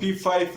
P5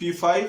P5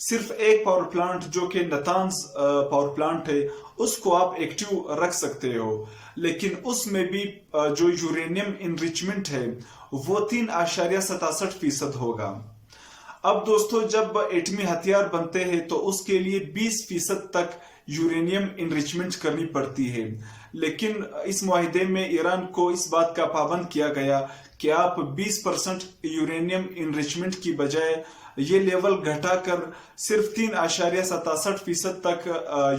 صرف ایک power plant جو کہ نتانز پاور پلانٹ ہے اس کو آپ ایکٹیو رکھ سکتے ہو، لیکن اس میں بھی جو یورینیم انریچمنٹ ہے وہ 3.67% ہوگا۔ اب دوستو جب ایٹمی ہتھیار بنتے ہیں تو اس کے لیے 20% تک یورینیم انریچمنٹ کرنی پڑتی ہے، لیکن اس معاہدے میں ایران کو اس بات کا پابند کیا گیا کہ آپ 20% یورینیم انریچمنٹ کی بجائے یہ لیول گھٹا کر صرف 3.67% تک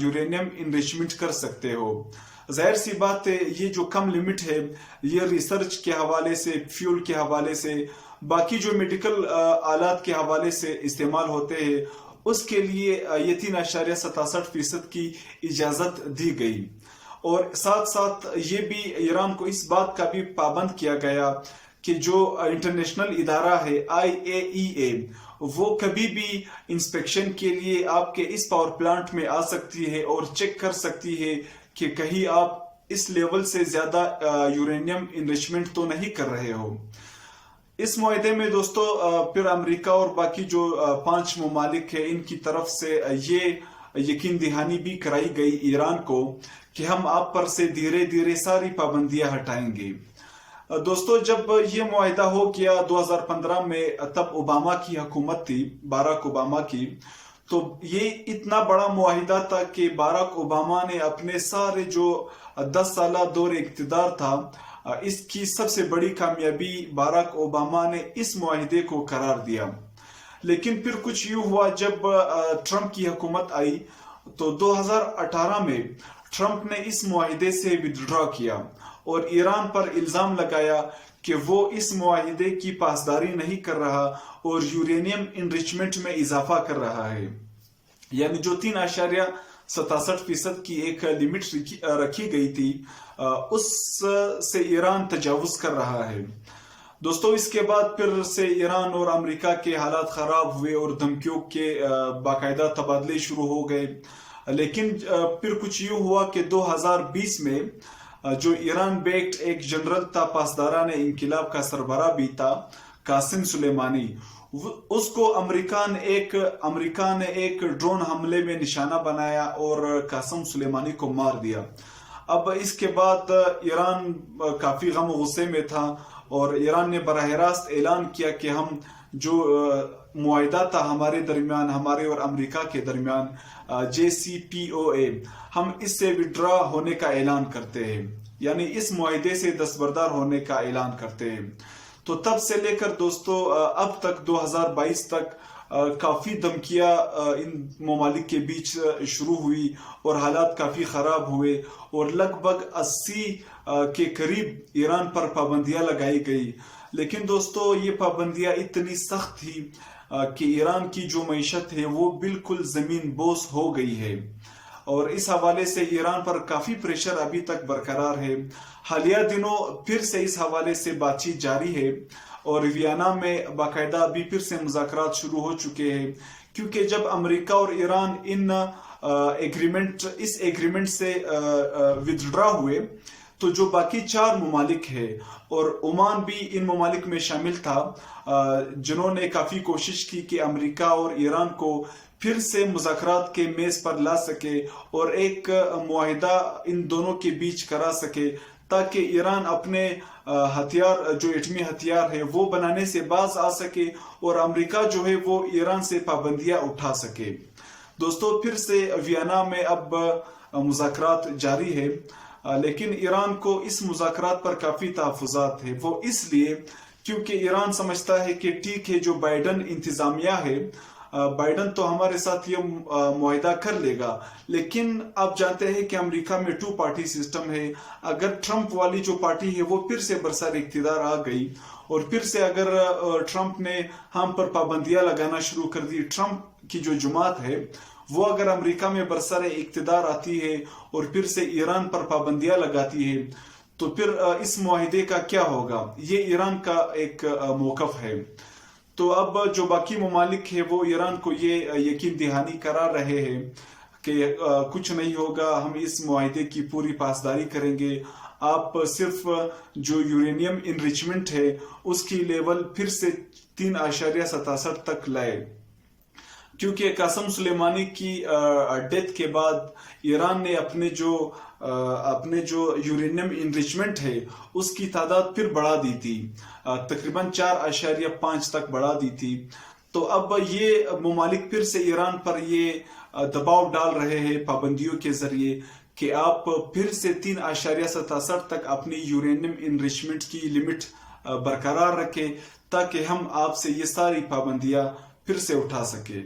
یورینیم انریچمنٹ کر سکتے ہو۔ ظاہر سی بات ہے یہ جو کم لیمٹ ہے یہ ریسرچ کے حوالے سے، فیول کے حوالے سے، باقی جو میڈیکل آلات کے حوالے سے استعمال ہوتے ہیں اس کے لیے یہ 3.67% کی اجازت دی گئی، اور ساتھ ساتھ یہ بھی ایران کو اس بات کا بھی پابند کیا گیا کہ جو انٹرنیشنل ادارہ ہے IAEA وہ کبھی بھی انسپیکشن کے لیے آپ کے اس پاور پلانٹ میں آ سکتی ہے اور چیک کر سکتی ہے کہ کہیں آپ اس لیول سے زیادہ یورینیم انریچمنٹ تو نہیں کر رہے ہو۔ اس معاہدے میں دوستو پھر امریکہ اور باقی جو 5 ممالک ہیں ان کی طرف سے یہ یقین دہانی بھی کرائی گئی ایران کو کہ ہم آپ پر سے دھیرے دھیرے ساری پابندیاں ہٹائیں گے۔ دوستو جب یہ معاہدہ ہو گیا 2015 میں، تب اوباما کی حکومت تھی، باراک اوباما کی، تو یہ اتنا بڑا معاہدہ تھا کہ باراک اوباما نے اپنے سارے جو 10 سالہ دور اقتدار تھا اس کی سب سے بڑی کامیابی باراک اوباما نے اس معاہدے کو قرار دیا۔ لیکن پھر کچھ یوں ہوا جب ٹرمپ کی حکومت آئی تو 2018 میں ٹرمپ نے اس معاہدے سے ودڈرا کیا اور ایران پر الزام لگایا کہ وہ اس معاہدے کی پاسداری نہیں کر رہا اور یورینیم انریچمنٹ میں اضافہ کر رہا ہے، یعنی جو 3.67% کی ایک لمٹ رکھی گئی تھی اس سے ایران تجاوز کر رہا ہے۔ دوستو اس کے بعد پھر سے ایران اور امریکہ کے حالات خراب ہوئے اور دھمکیوں کے باقاعدہ تبادلے شروع ہو گئے، لیکن پھر کچھ یوں ہوا کہ 2020 میں جو ایران بیکڈ ایک جنرل تھا، پاسداران انقلاب کا سربراہ بھی تھا، قاسم سلیمانی، اس کو امریکہ نے ایک ڈرون حملے میں نشانہ بنایا اور قاسم سلیمانی کو مار دیا۔ اب اس کے بعد ایران کافی غم و غصے میں تھا اور ایران نے براہ راست اعلان کیا کہ ہم جو معاہدہ تھا ہمارے درمیان، ہمارے اور امریکہ کے درمیان JCPOA، ہم اس سے وڈرا ہونے کا اعلان کرتے ہیں، یعنی اس معاہدے سے دستبردار ہونے کا اعلان کرتے ہیں۔ تو تب سے لے کر دوستو اب تک 2022 تک کافی دھمکیاں ان ممالک کے بیچ شروع ہوئی اور حالات کافی خراب ہوئے اور لگ بھگ 80 کے قریب ایران پر پابندیاں لگائی گئی۔ لیکن دوستو یہ پابندیاں اتنی سخت تھی کہ ایران کی جو معیشت ہے وہ بالکل زمین بوس ہو گئی ہے، اور اس حوالے سے ایران پر کافی پریشر ابھی تک برقرار ہے۔ حالیہ دنوں پھر سے اس حوالے سے بات چیت جاری ہے اور ویانا میں باقاعدہ ابھی پھر سے مذاکرات شروع ہو چکے ہیں، کیونکہ جب امریکہ اور ایران اس ایگریمنٹ سے ودڈرا ہوئے تو جو باقی 4 ممالک ہیں اور عمان بھی ان ممالک میں شامل تھا، جنہوں نے کافی کوشش کی کہ امریکہ اور ایران کو پھر سے مذاکرات کے میز پر لا سکے اور ایک معاہدہ ان دونوں کے بیچ کرا سکے تاکہ ایران اپنے ہتھیار جو ایٹمی ہتھیار ہے وہ بنانے سے باز آ سکے اور امریکہ جو ہے وہ ایران سے پابندیاں اٹھا سکے۔ دوستو پھر سے ویانا میں اب مذاکرات جاری ہے، لیکن ایران کو اس مذاکرات پر کافی تحفظات ہے، وہ اس لیے کیونکہ ایران سمجھتا ہے کہ ٹھیک ہے جو بائیڈن انتظامیہ ہے، بائیڈن تو ہمارے ساتھ یہ معاہدہ کر لے گا، لیکن آپ جانتے ہیں کہ امریکہ میں 2 پارٹی سسٹم ہے۔ اگر ٹرمپ والی جو پارٹی ہے وہ پھر سے برسر اقتدار آ گئی اور پھر سے اگر ٹرمپ نے ہم پر پابندیاں لگانا شروع کر دی، ٹرمپ کی جو جماعت ہے وہ اگر امریکہ میں برسر اقتدار آتی ہے اور پھر سے ایران پر پابندیاں لگاتی ہے تو پھر اس معاہدے کا کیا ہوگا؟ یہ ایران کا ایک موقف ہے۔ تو اب جو باقی ممالک ہیں وہ ایران کو یہ یقین دہانی کرا رہے ہیں کہ کچھ نہیں ہوگا، ہم اس معاہدے کی پوری پاسداری کریں گے، آپ صرف جو یورینیم انریچمنٹ ہے اس کی لیول پھر سے 3.67 تک لائے۔ کیونکہ قاسم سلیمانی کی ڈیتھ کے بعد ایران نے اپنے جو یورینیم انریچمنٹ ہے اس کی تعداد پھر بڑھا دی تھی، تقریباً 4.5 تک بڑھا دی تھی. تو اب یہ ممالک پھر سے ایران پر یہ دباؤ ڈال رہے ہیں پابندیوں کے ذریعے کہ آپ پھر سے 3.67 تک اپنی یورینیم انریچمنٹ کی لمٹ برقرار رکھیں تاکہ ہم آپ سے یہ ساری پابندیاں پھر سے اٹھا سکیں.